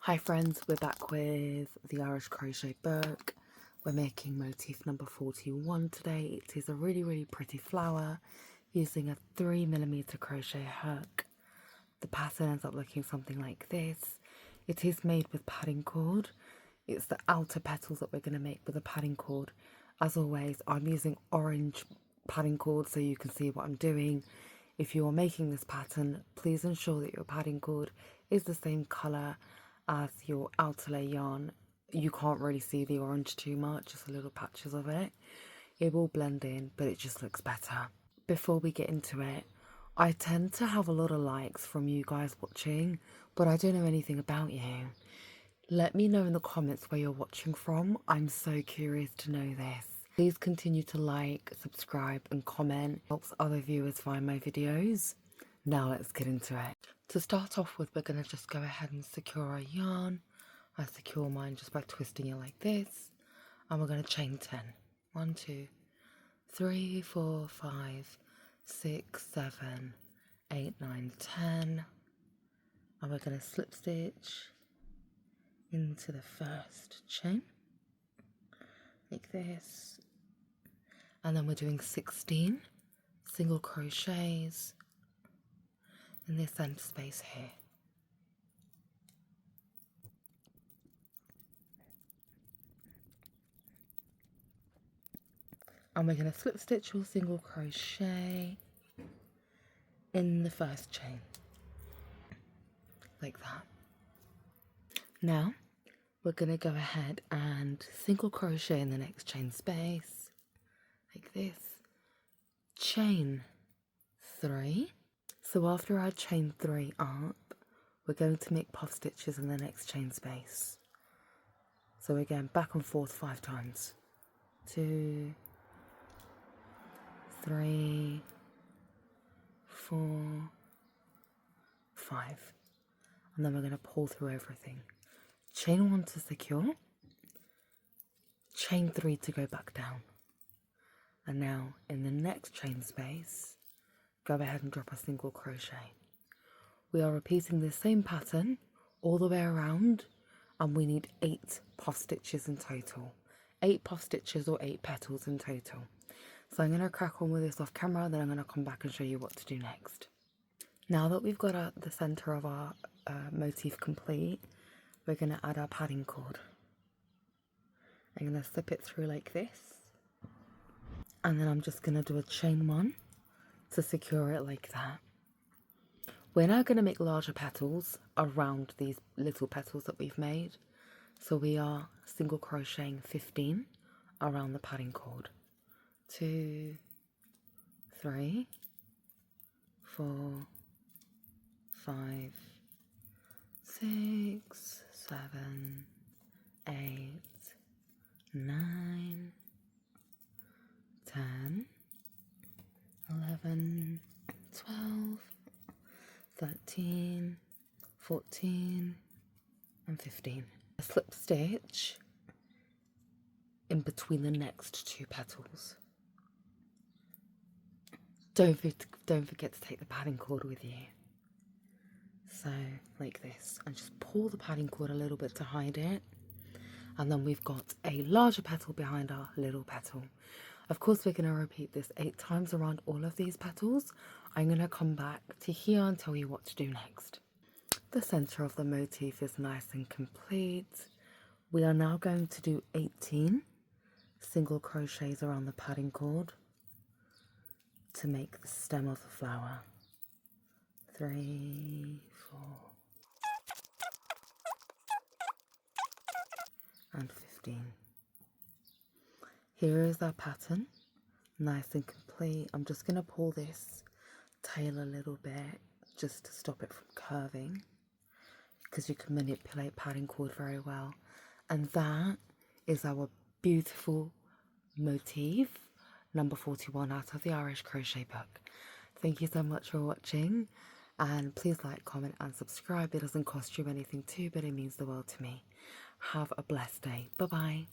Hi friends, we're back with the Irish crochet book. We're making motif number 41 today. It is a really pretty flower using a 3mm crochet hook. The pattern ends up looking something like this. It is made with padding cord. It's the outer petals that we're going to make with a padding cord. As always, I'm using orange padding cord so you can see what I'm doing. If you are making this pattern, please ensure that your padding cord is the same colour as your outerlay yarn. You can't really see the orange too much, just a little patches of it. It will blend in, but it just looks better. Before we get into it, I tend to have a lot of likes from you guys watching, but I don't know anything about you. Let me know in the comments where you're watching from. I'm so curious to know this. Please continue to like, subscribe and comment. It helps other viewers find my videos. Now let's get into it. To start off with, we're going to just go ahead and secure our yarn. I secure mine just by twisting it like this. And we're going to chain 10. 1, 2, 3, 4, 5, 6, 7, 8, 9, 10. And we're going to slip stitch into the first chain. Like this. And then we're doing 16 single crochets in this center space here. And we're going to slip stitch or single crochet in the first chain, like that. Now we're going to go ahead and single crochet in the next chain space, like this, chain 3. So after I chain 3 up, we're going to make puff stitches in the next chain space. So we're going back and forth 5 times. 2, 3, 4, 5. And then we're going to pull through everything. Chain 1 to secure, chain 3 to go back down. And now in the next chain space, go ahead and drop a single crochet. We are repeating the same pattern all the way around, and we need 8 puff stitches in total. 8 puff stitches or 8 petals in total. So I'm going to crack on with this off camera, then I'm going to come back and show you what to do next. Now that we've got the center of our motif complete, we're going to add our padding cord. I'm going to slip it through like this, and then I'm just going to do a chain 1 to secure it like that. We're now going to make larger petals around these little petals that we've made. So we are single crocheting 15 around the padding cord. 2, 3, 4, 5, 6, 7, 8, 9, 10, 11, 12, 13, 14, and 15. A slip stitch in between the next 2 petals. Don't forget to take the padding cord with you. So, like this, and just pull the padding cord a little bit to hide it. And then we've got a larger petal behind our little petal. Of course, we're going to repeat this 8 times around all of these petals. I'm going to come back to here and tell you what to do next. The center of the motif is nice and complete. We are now going to do 18 single crochets around the padding cord to make the stem of the flower. 3, 4, and 15. Here is our pattern, nice and complete. I'm just going to pull this tail a little bit just to stop it from curving, because you can manipulate padding cord very well. And that is our beautiful motif number 41 out of the Irish crochet book. Thank you so much for watching, and please like, comment and subscribe. It doesn't cost you anything too, but it means the world to me. Have a blessed day. Bye bye.